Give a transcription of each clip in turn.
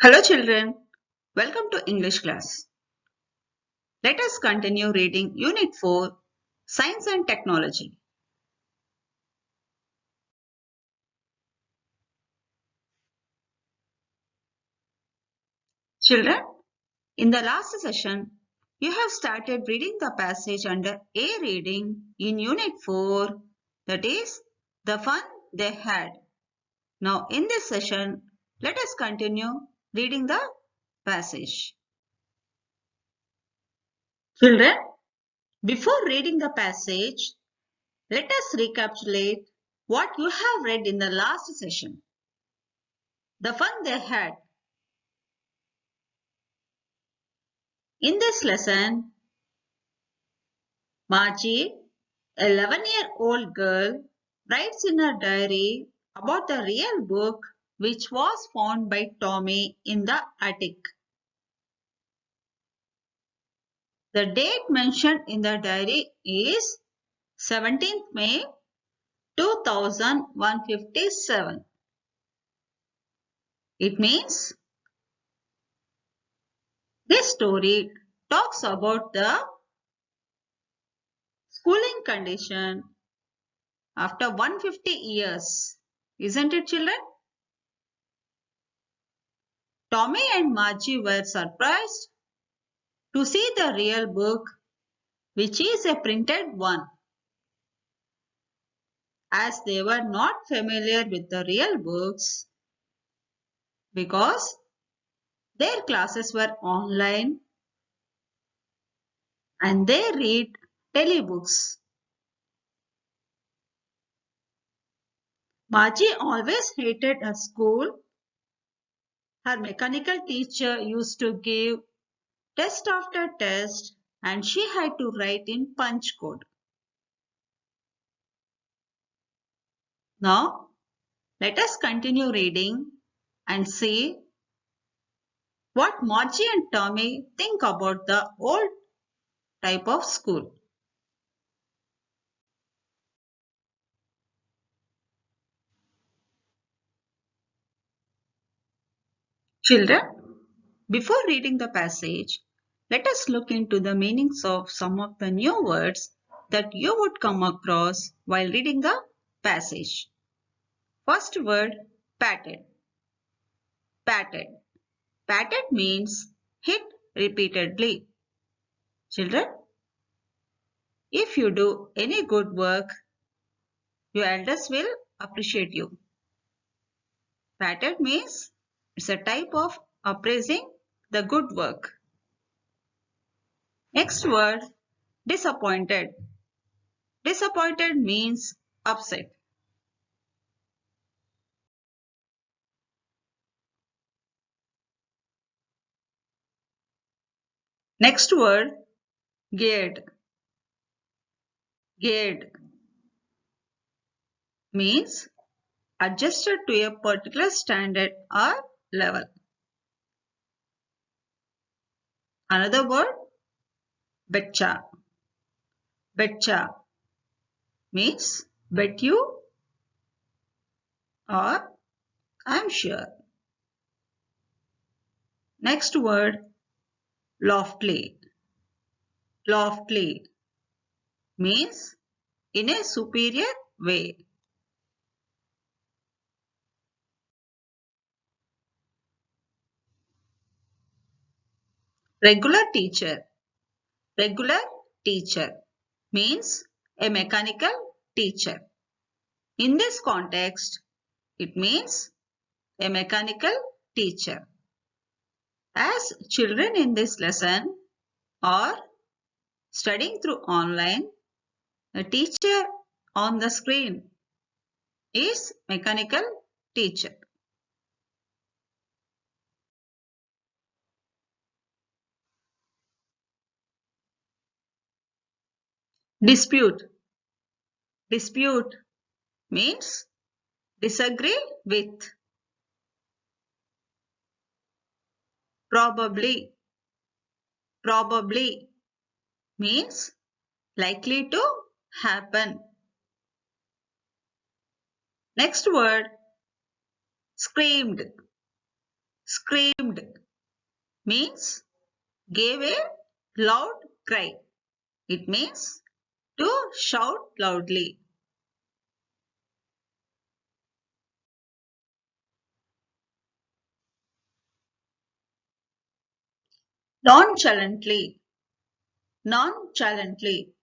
Hello children, welcome to English class. Let us continue reading Unit 4, Science and Technology. Children, in the last session, you have started reading the passage under A reading in Unit 4, that is, the fun they had. Now in this session, let us continue reading the passage. Children, before reading the passage, let us recapitulate what you have read in the last session. The fun they had. In this lesson, Margie, a 11-year-old girl, writes in her diary about the real book which was found by Tommy in the attic. The date mentioned in the diary is 17th May 2157. It means this story talks about the schooling condition after 150 years. Isn't it, children? Tommy and Margie were surprised to see the real book, which is a printed one, as they were not familiar with the real books because their classes were online and they read telebooks. Margie always hated her school. Her mechanical teacher used to give test after test and she had to write in punch code. Now, let us continue reading and see what Margie and Tommy think about the old type of school. Children, before reading the passage, let us look into the meanings of some of the new words that you would come across while reading the passage. First word, patted. Patted. Patted means hit repeatedly. Children, if you do any good work, your elders will appreciate you. Patted means it's a type of appraising the good work. Next word, disappointed. Disappointed means upset. Next word, geared. Geared means adjusted to a particular standard or level. Another word, betcha. Betcha means bet you or I'm sure. Next word, loftily. Loftily means in a superior way. Regular teacher. Regular teacher means a mechanical teacher. In this context, it means a mechanical teacher. As children in this lesson are studying through online, the teacher on the screen is mechanical teacher. Dispute. Dispute means disagree with. Probably. Probably means likely to happen. Next word, screamed. Screamed means gave a loud cry. It means to shout loudly. Nonchalantly. Nonchalantly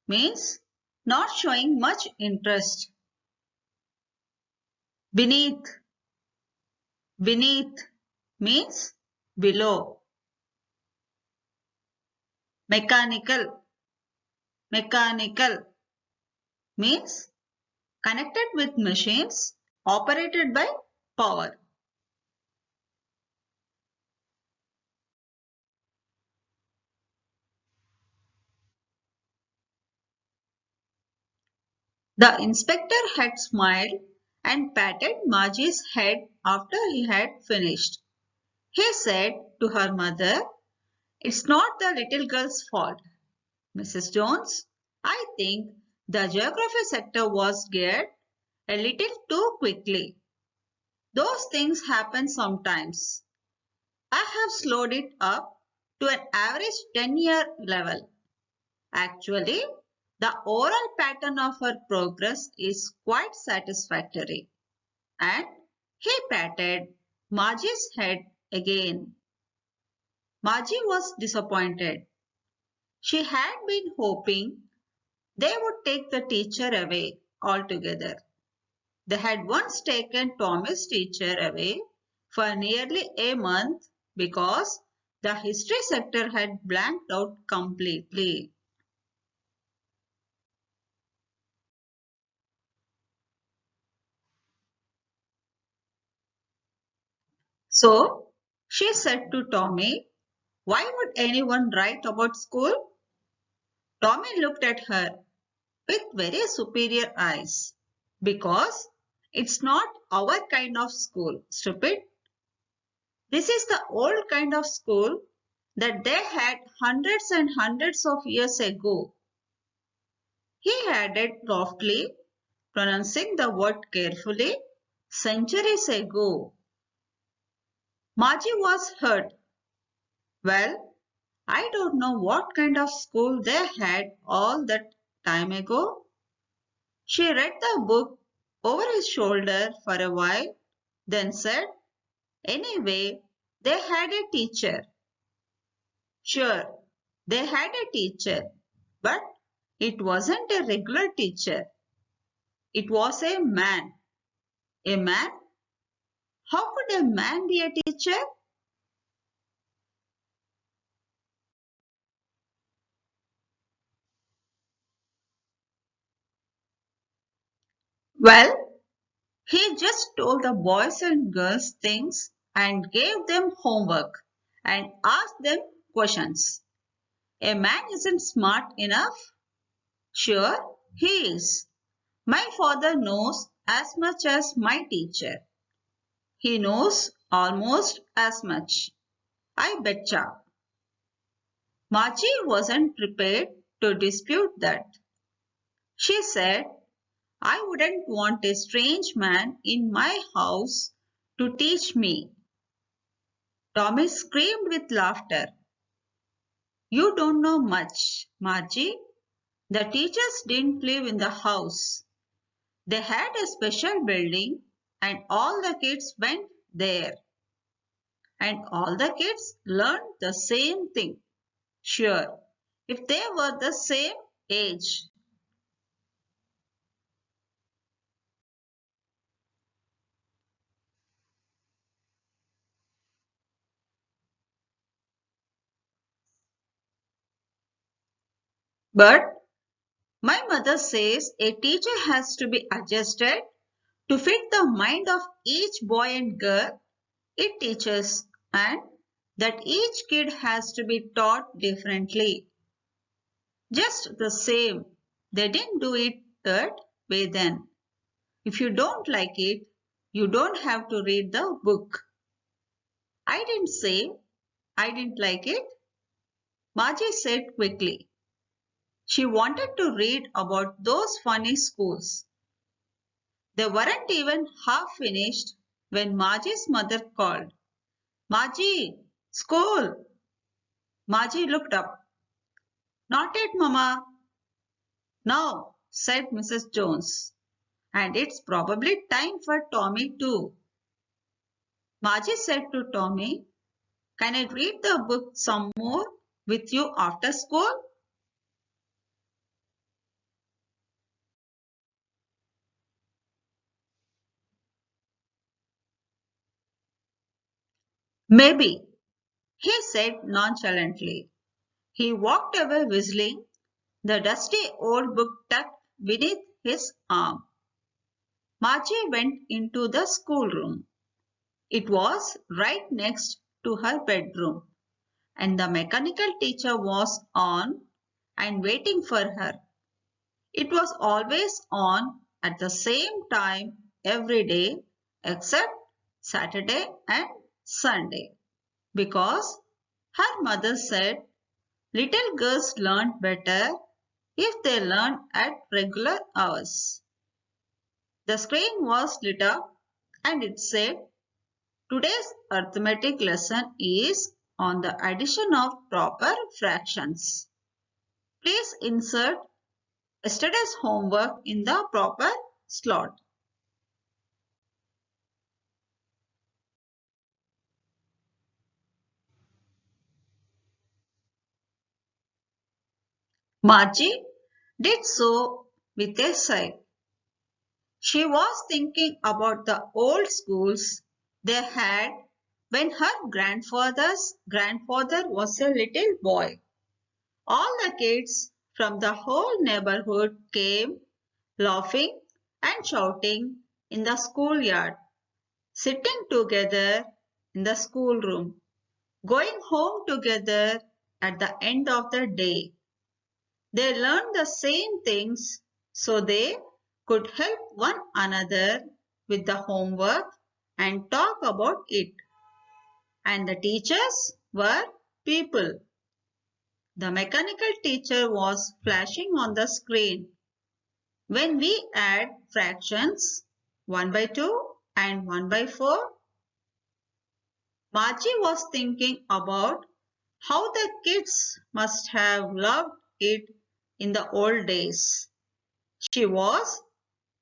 means not showing much interest. Beneath. Beneath means below. Mechanical. Mechanical means connected with machines operated by power. The inspector had smiled and patted Margie's head after he had finished. He said to her mother, "It's not the little girl's fault, Mrs. Jones. I think the geography sector was geared a little too quickly. Those things happen sometimes. I have slowed it up to an average 10-year level. Actually, the overall pattern of her progress is quite satisfactory." And he patted Margie's head again. Margie was disappointed. She had been hoping they would take the teacher away altogether. They had once taken Tommy's teacher away for nearly a month because the history sector had blanked out completely. So she said to Tommy, "Why would anyone write about school?" Tommy looked at her with very superior eyes. "Because it's not our kind of school, stupid. This is the old kind of school that they had hundreds and hundreds of years ago," he added loftily, pronouncing the word carefully. "Centuries ago." Margie was hurt. "Well, I don't know what kind of school they had all that time ago." She read the book over his shoulder for a while, then said, "Anyway, they had a teacher." "Sure, they had a teacher, but it wasn't a regular teacher. It was a man." "A man? How could a man be a teacher?" "Well, he just told the boys and girls things and gave them homework and asked them questions. A man isn't smart enough." "Sure, he is. My father knows as much as my teacher. He knows almost as much. I betcha." Margie wasn't prepared to dispute that. She said, "I wouldn't want a strange man in my house to teach me." Tommy screamed with laughter. "You don't know much, Margie. The teachers didn't live in the house. They had a special building and all the kids went there. And all the kids learned the same thing. Sure, if they were the same age." "But my mother says a teacher has to be adjusted to fit the mind of each boy and girl it teaches, and that each kid has to be taught differently. Just the same, they didn't do it that way then. If you don't like it, you don't have to read the book." "I didn't say I didn't like it," Margie said quickly. She wanted to read about those funny schools. They weren't even half finished when Margie's mother called. Margie, school! Margie looked up. Not yet, Mama. No, said Mrs. Jones. And it's probably time for Tommy too. Margie said to Tommy, can I read the book some more with you after school? Maybe, he said nonchalantly. He walked away whistling, the dusty old book tucked beneath his arm. Margie went into the schoolroom. It was right next to her bedroom, and the mechanical teacher was on and waiting for her. It was always on at the same time every day except Saturday and Sunday, because her mother said little girls learn better if they learn at regular hours. The screen was lit up and it said, today's arithmetic lesson is on the addition of proper fractions. Please insert yesterday's homework in the proper slot. Margie did so with a sigh. She was thinking about the old schools they had when her grandfather's grandfather was a little boy. All the kids from the whole neighborhood came laughing and shouting in the schoolyard, sitting together in the schoolroom, going home together at the end of the day. They learned the same things so they could help one another with the homework and talk about it. And the teachers were people. The mechanical teacher was flashing on the screen. When we add fractions 1 by 2 and 1 by 4, Margie was thinking about how the kids must have loved it in the old days. She was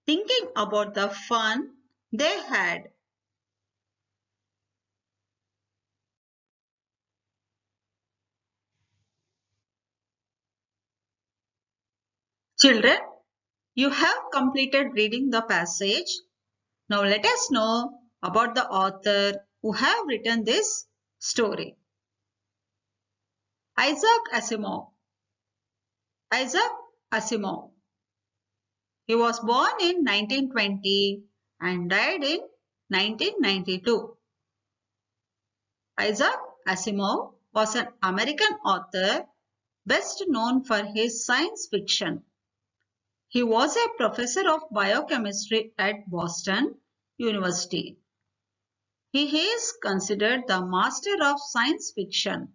thinking about the fun they had. Children, you have completed reading the passage. Now let us know about the author who have written this story. Isaac Asimov. Isaac Asimov. He was born in 1920 and died in 1992. Isaac Asimov was an American author best known for his science fiction. He was a professor of biochemistry at Boston University. He is considered the master of science fiction.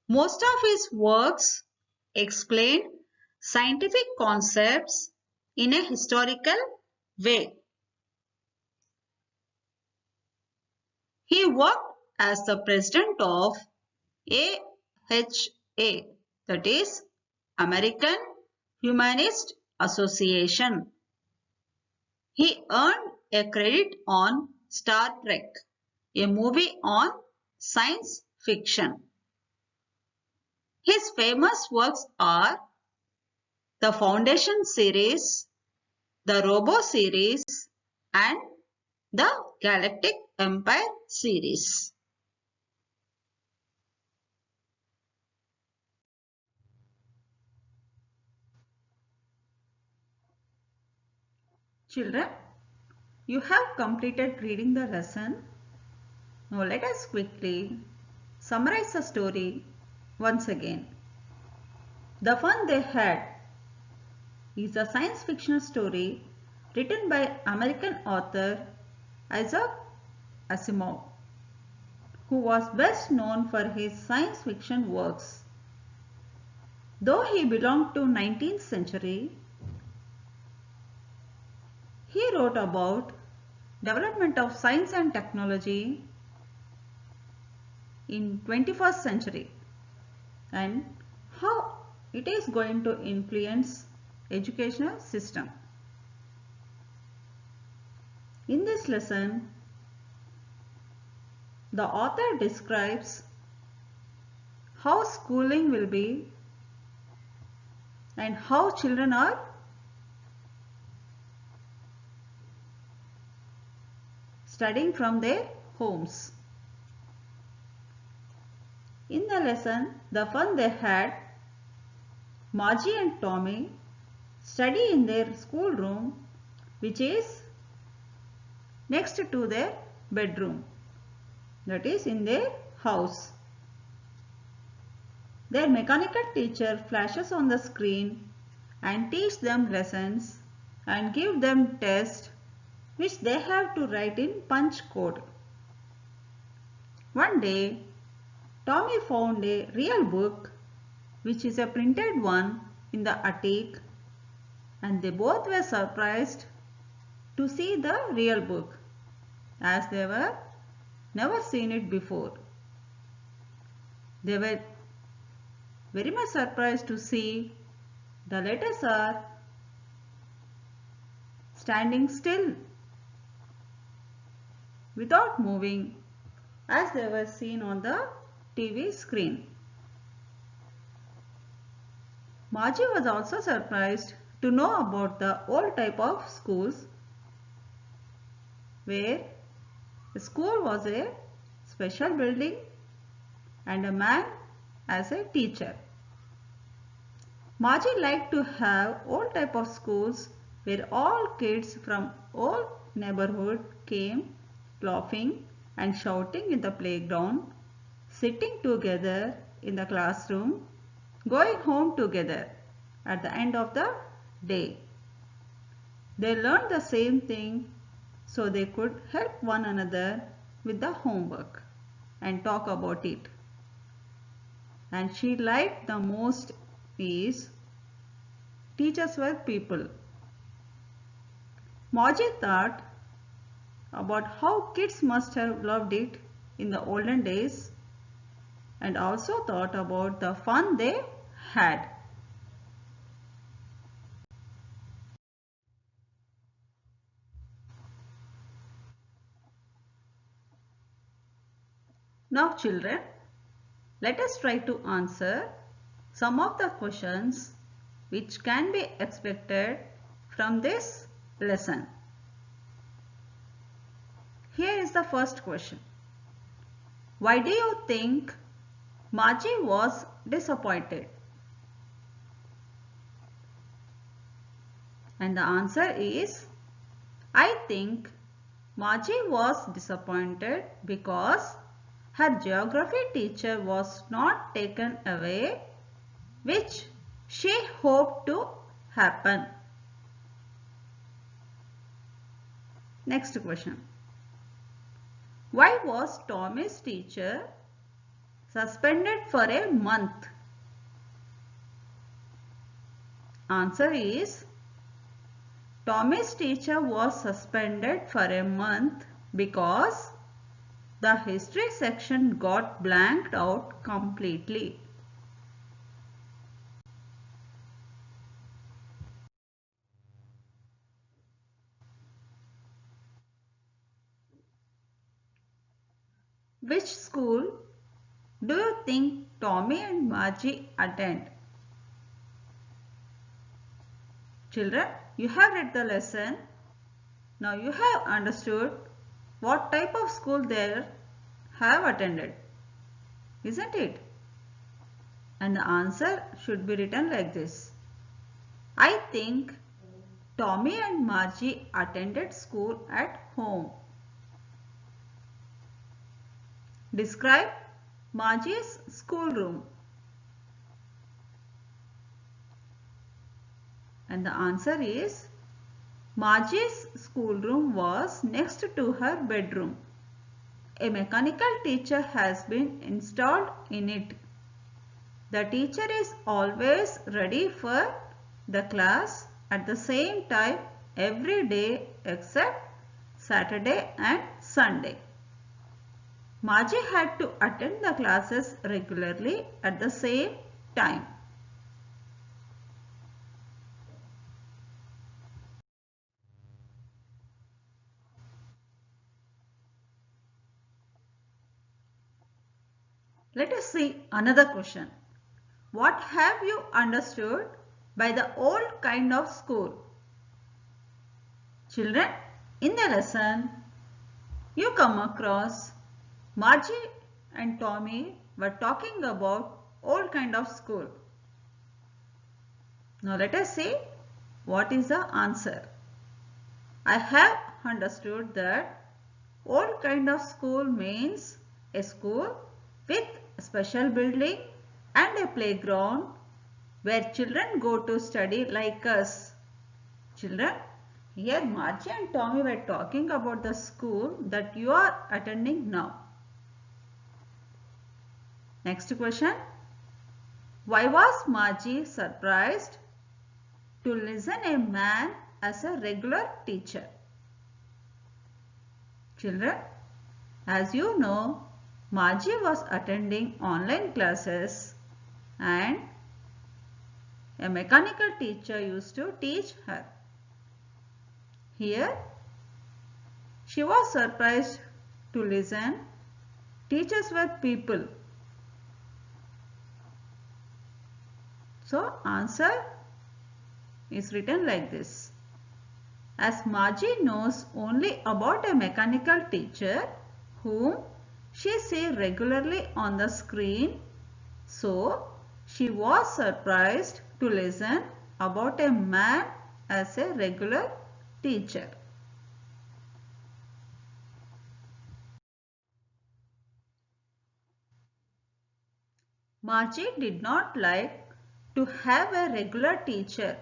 Most of his works explain scientific concepts in a historical way. He worked as the president of AHA, that is American Humanist Association. He earned a credit on Star Trek, a movie on science fiction. His famous works are the Foundation series, the Robo series, and the Galactic Empire series. Children, you have completed reading the lesson. Now let us quickly summarize the story once again. The Fun They Had is a science fiction story written by American author Isaac Asimov, who was best known for his science fiction works. Though he belonged to 19th century, he wrote about development of science and technology, in 21st century and how it is going to influence educational system. In this lesson, the author describes how schooling will be and how children are studying from their homes. In the lesson, the fun they had, Margie and Tommy study in their schoolroom, which is next to their bedroom, that is in their house. Their mechanical teacher flashes on the screen and teach them lessons and give them tests which they have to write in punch code. One day, Tommy found a real book, which is a printed one, in the attic, and they both were surprised to see the real book, as they were never seen it before. They were very much surprised to see the letters are standing still without moving as they were seen on the TV screen. Margie was also surprised to know about the old type of schools where the school was a special building and a man as a teacher. Margie liked to have old type of schools where all kids from all neighborhood came laughing and shouting in the playground, sitting together in the classroom, going home together at the end of the day. They learned the same thing so they could help one another with the homework and talk about it. And she liked the most is teachers were people. Margie thought about how kids must have loved it in the olden days and also thought about the fun they had. Now children, let us try to answer some of the questions which can be expected from this lesson. Here is the first question. Why do you think Margie was disappointed? And the answer is, I think Margie was disappointed because her geography teacher was not taken away, which she hoped to happen. Next question. Why was Tommy's teacher suspended for a month? Answer is, Tommy's teacher was suspended for a month because the history section got blanked out completely. Which school do you think Tommy and Margie attend? Children, you have read the lesson. Now you have understood what type of school they have attended, isn't it? And the answer should be written like this. I think Tommy and Margie attended school at home. Describe Margie's schoolroom. And the answer is, Margie's schoolroom was next to her bedroom. A mechanical teacher has been installed in it. The teacher is always ready for the class at the same time every day except Saturday and Sunday. Margie had to attend the classes regularly at the same time. Let us see another question. What have you understood by the old kind of school? Children, in the lesson, you come across Margie and Tommy were talking about old kind of school. Now let us see what is the answer. I have understood that old kind of school means a school with a special building and a playground where children go to study like us. Children, here Margie and Tommy were talking about the school that you are attending now. Next question. Why was Margie surprised to listen a man as a regular teacher? Children, as you know, Margie was attending online classes and a mechanical teacher used to teach her. Here, she was surprised to listen. Teachers were people. So, answer is written like this. As Margie knows only about a mechanical teacher whom she sees regularly on the screen, so she was surprised to listen about a man as a regular teacher. Margie did not like to have a regular teacher.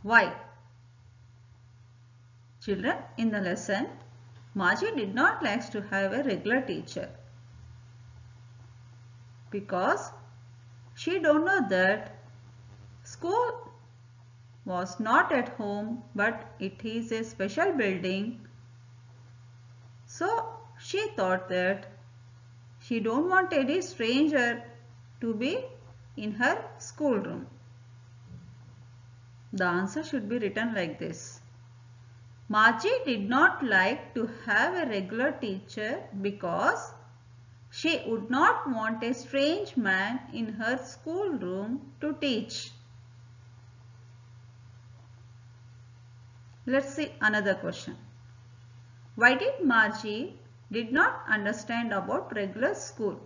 Why? Children, in the lesson, Margie did not like to have a regular teacher because she don't know that school was not at home but it is a special building. So she thought that she don't want any stranger to be in her schoolroom. The answer should be written like this. Margie did not like to have a regular teacher because she would not want a strange man in her schoolroom to teach. Let's see another question. Why did Margie did not understand about regular school?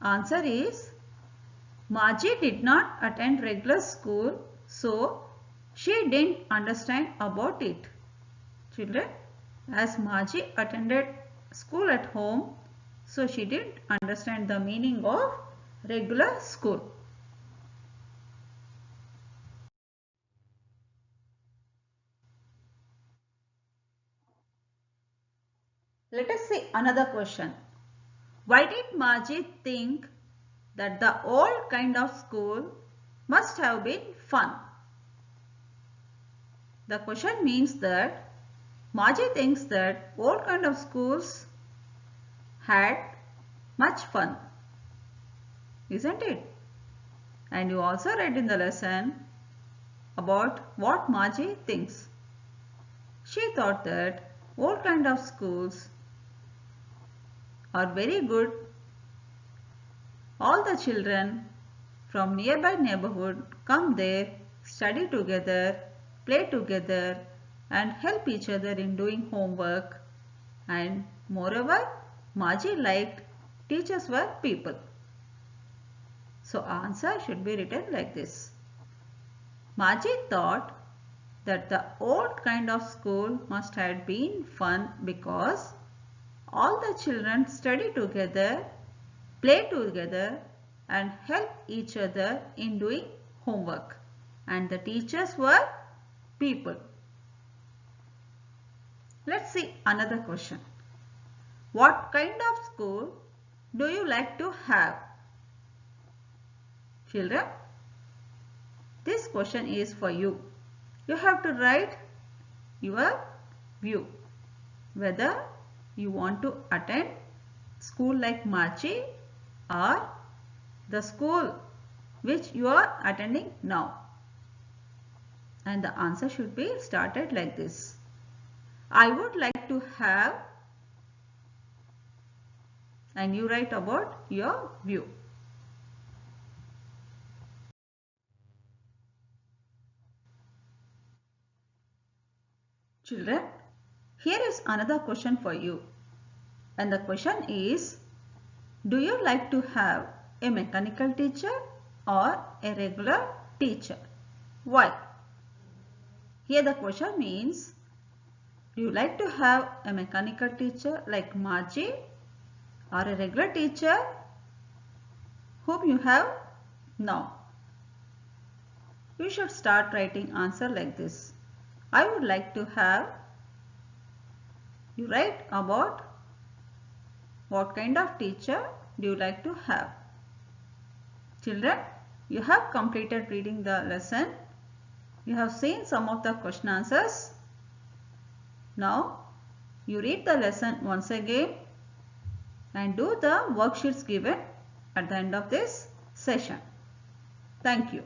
Answer is Margie did not attend regular school, so she didn't understand about it. Children, as Margie attended school at home, so she didn't understand the meaning of regular school. Let us see another question. Why did Margie think that the old kind of school must have been fun? The question means that Margie thinks that old kind of schools had much fun, isn't it? And you also read in the lesson about what Margie thinks. She thought that old kind of schools are very good. All the children from nearby neighborhood come there, study together, play together and help each other in doing homework. And moreover, Margie liked teachers were people. So answer should be written like this. Margie thought that the old kind of school must have been fun because all the children study together, play together and help each other in doing homework. And the teachers were people. Let's see another question. What kind of school do you like to have? Children, this question is for you. You have to write your view. whether you want to attend school like Marchi or the school which you are attending now. And the answer should be started like this. I would like to have, and you write about your view. Children, here is another question for you. And the question is, do you like to have a mechanical teacher or a regular teacher? Why? Here the question means, do you like to have a mechanical teacher like Margie or a regular teacher whom you have now? You should start writing answer like this. I would like to have, you write about what kind of teacher do you like to have. Children, you have completed reading the lesson. You have seen some of the question answers. Now, you read the lesson once again and do the worksheets given at the end of this session. Thank you.